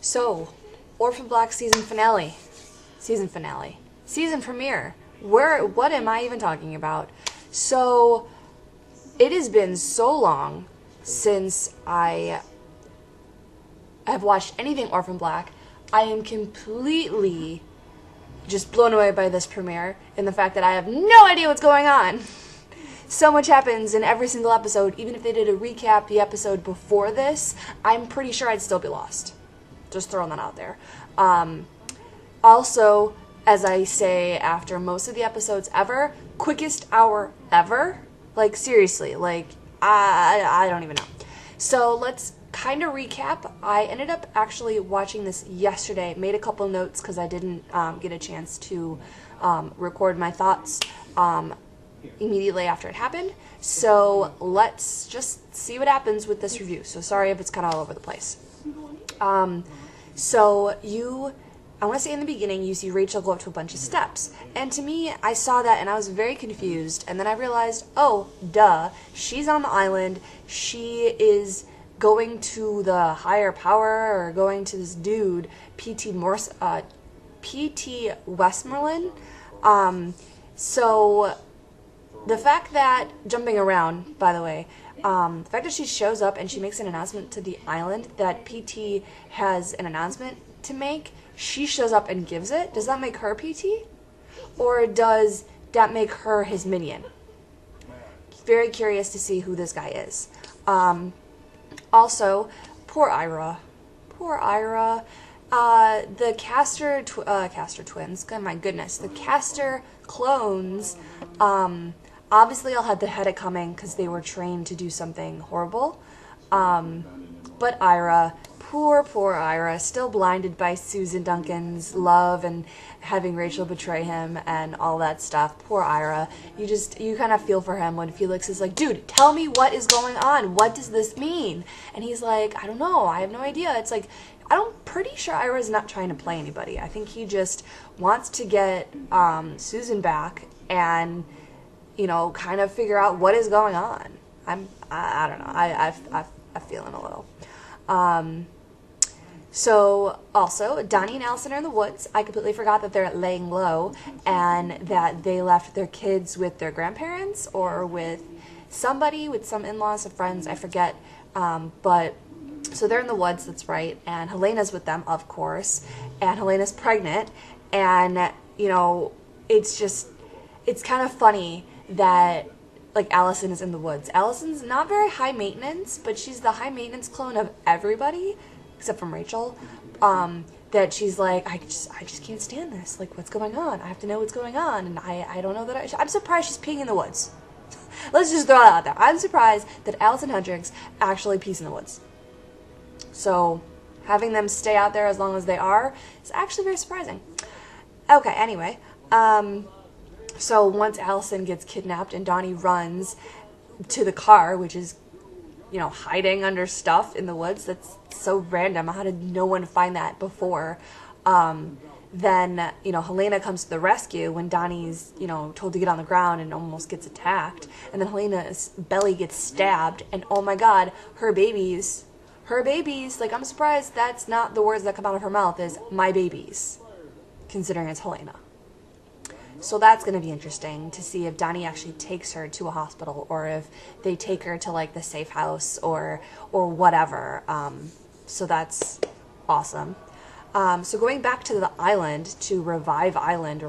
So, Orphan Black season finale. Season premiere. What am I even talking about? So, it has been so long since I have watched anything Orphan Black. I am completely just blown away by this premiere and the fact that I have no idea what's going on. So much happens in every single episode. Even if they did a recap the episode before this, I'm pretty sure I'd still be lost. Just throwing that out there. Also, as I say after most of the episodes ever, quickest hour ever. Like, seriously, like, I don't even know. So let's kind of recap. I ended up actually watching this yesterday, made a couple notes because I didn't get a chance to record my thoughts immediately after it happened. So let's just see what happens with this review. So sorry if it's kind of all over the place. I want to say in the beginning, you see Rachel go up to a bunch of steps. And to me, I saw that and I was very confused. And then I realized, oh, duh, she's on the island. She is going to the higher power or going to this dude, P.T. Westmoreland. So the fact that, jumping around, by the way, the fact that she shows up and she makes an announcement to the island that PT has an announcement to make, she shows up and gives it. Does that make her PT? Or does that make her his minion? Very curious to see who this guy is. Also, poor Ira. Poor Ira. The Castor twins, oh my goodness, the Castor clones, obviously all had the headache coming because they were trained to do something horrible. But Ira, poor Ira, still blinded by Susan Duncan's love and having Rachel betray him and all that stuff. Poor Ira. You kind of feel for him when Felix is like, dude, tell me what is going on. What does this mean? And he's like, I don't know. I have no idea. It's like, I'm pretty sure Ira's not trying to play anybody. I think he just wants to get Susan back and, you know, kind of figure out what is going on. I don't know. I'm feeling a little. So, also, Donnie and Allison are in the woods. I completely forgot that they're laying low and that they left their kids with their grandparents or with somebody, with some in-laws, some friends, I forget. But, so they're in the woods, that's right, and Helena's with them, of course, and Helena's pregnant, and, you know, it's kind of funny that, like, Allison is in the woods. Allison's not very high maintenance, but she's the high maintenance clone of everybody, except from Rachel, that she's like, I just can't stand this. Like, what's going on? I have to know what's going on, and I don't know that I'm surprised she's peeing in the woods. Let's just throw that out there. I'm surprised that Allison Hendricks actually pees in the woods. So, having them stay out there as long as they are is actually very surprising. Okay, anyway, so once Allison gets kidnapped and Donnie runs to the car, which is, you know, hiding under stuff in the woods. That's so random. How did no one find that before? Then, you know, Helena comes to the rescue when Donnie's, you know, told to get on the ground and almost gets attacked. And then Helena's belly gets stabbed. And oh my God, her babies, like, I'm surprised that's not the words that come out of her mouth is, my babies, considering it's Helena. So that's going to be interesting to see if Donnie actually takes her to a hospital or if they take her to, like, the safe house or whatever. So that's awesome. So going back to the island, to Revival Island,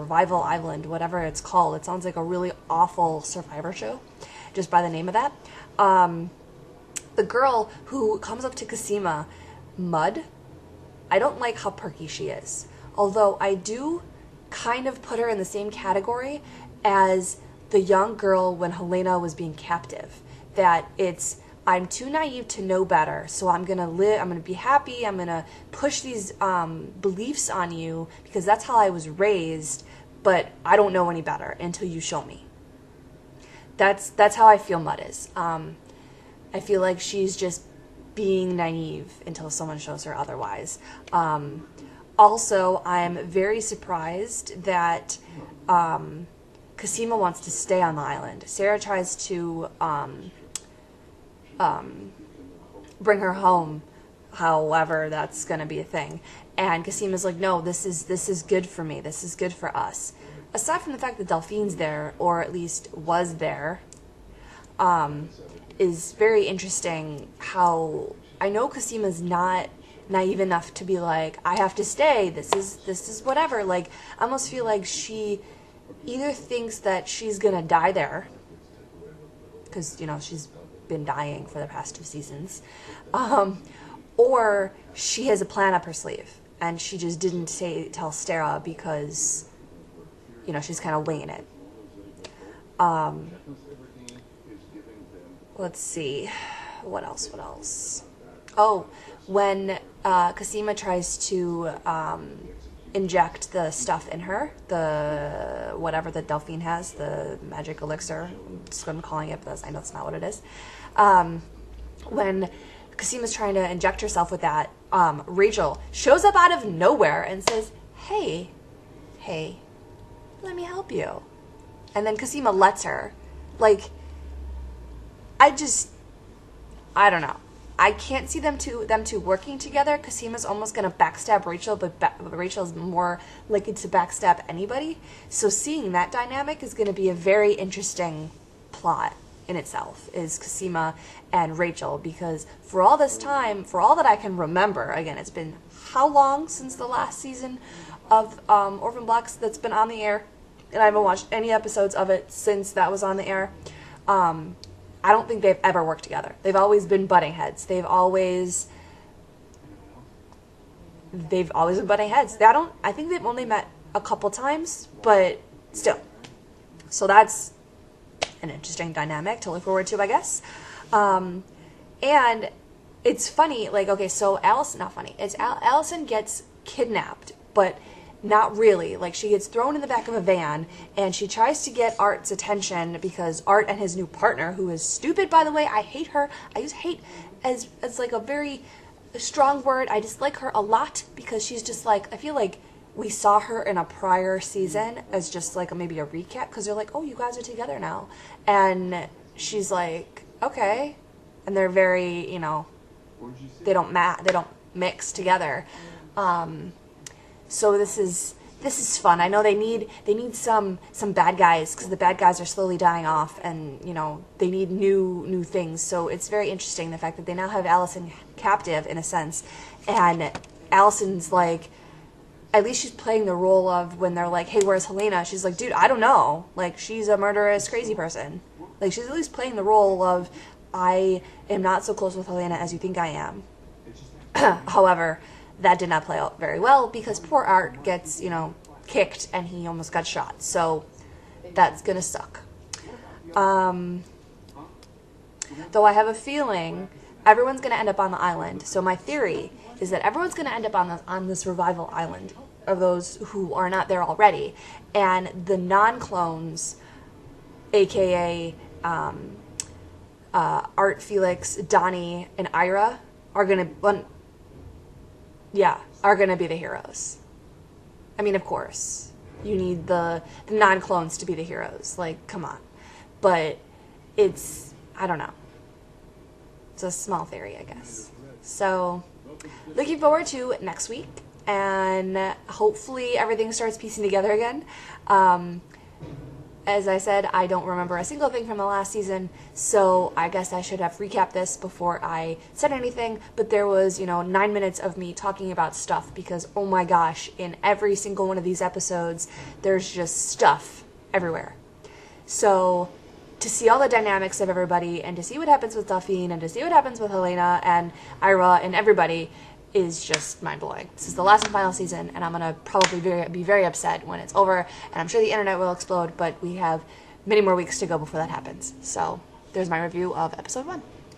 whatever it's called. It sounds like a really awful Survivor show, just by the name of that. The girl who comes up to Cosima, Mud, I don't like how perky she is. Although I do kind of put her in the same category as the young girl when Helena was being captive. That it's, I'm too naive to know better, so I'm gonna be happy, I'm gonna push these beliefs on you because that's how I was raised, but I don't know any better until you show me. That's how I feel Mud is. I feel like she's just being naive until someone shows her otherwise. Also, I'm very surprised that Cosima wants to stay on the island. Sarah tries to bring her home however that's going to be a thing. And Casima's like, no, this is good for me. This is good for us. Aside from the fact that Delphine's there, or at least was there, is very interesting how I know Casima's not naive enough to be like, I have to stay, this is whatever. Like, I almost feel like she either thinks that she's gonna die there, because, you know, she's been dying for the past 2 seasons, or she has a plan up her sleeve, and she just didn't tell Stara because, you know, she's kind of winging it. Let's see, what else? Oh, when Cosima tries to inject the stuff in her, the whatever that Delphine has, the magic elixir, that's what I'm calling it, but I know it's not what it is. When Cosima's trying to inject herself with that, Rachel shows up out of nowhere and says, hey, let me help you. And then Cosima lets her. Like, I don't know. I can't see them two working together. Cosima's almost going to backstab Rachel, but Rachel's more likely to backstab anybody. So seeing that dynamic is going to be a very interesting plot in itself, is Cosima and Rachel, because for all this time, for all that I can remember, again, it's been how long since the last season of Orphan Black that's been on the air, and I haven't watched any episodes of it since that was on the air. I don't think they've ever worked together. They've always been butting heads. They've always been butting heads. I think they've only met a couple times, but still. So that's an interesting dynamic to look forward to, I guess. And it's funny, like, okay, so Allison gets kidnapped, but not really. Like, she gets thrown in the back of a van, and she tries to get Art's attention because Art and his new partner, who is stupid, by the way, I hate her. I use hate as like a very strong word. I dislike her a lot because she's just like, I feel like we saw her in a prior season as just like maybe a recap, because they're like, oh, you guys are together now. And she's like, okay. And they're very, you know, they don't mix together. So this is fun. I know they need some bad guys, because the bad guys are slowly dying off, and, you know, they need new things. So it's very interesting, the fact that they now have Allison captive in a sense, and Allison's like, at least she's playing the role of when they're like, hey, where's Helena? She's like, dude, I don't know. Like, she's a murderous, crazy person. Like, she's at least playing the role of, I am not so close with Helena as you think I am. However, that did not play out very well, because poor Art gets, you know, kicked and he almost got shot. So that's going to suck. Though I have a feeling everyone's going to end up on the island. So my theory is that everyone's going to end up on this revival island of those who are not there already. And the non-clones, a.k.a. Art, Felix, Donnie, and Ira, are going to be the heroes. I mean, of course, you need the non-clones to be the heroes. Like, come on. But I don't know. It's a small theory, I guess. So, looking forward to next week, and hopefully everything starts piecing together again. As I said, I don't remember a single thing from the last season, so I guess I should have recapped this before I said anything, but there was, 9 minutes of me talking about stuff, because, oh my gosh, in every single one of these episodes, there's just stuff everywhere. So, to see all the dynamics of everybody, and to see what happens with Delphine, and to see what happens with Helena, and Ira, and everybody, is just mind-blowing. This is the last and final season, and I'm going to probably be very upset when it's over, and I'm sure the internet will explode, but we have many more weeks to go before that happens. So, there's my review of episode 1.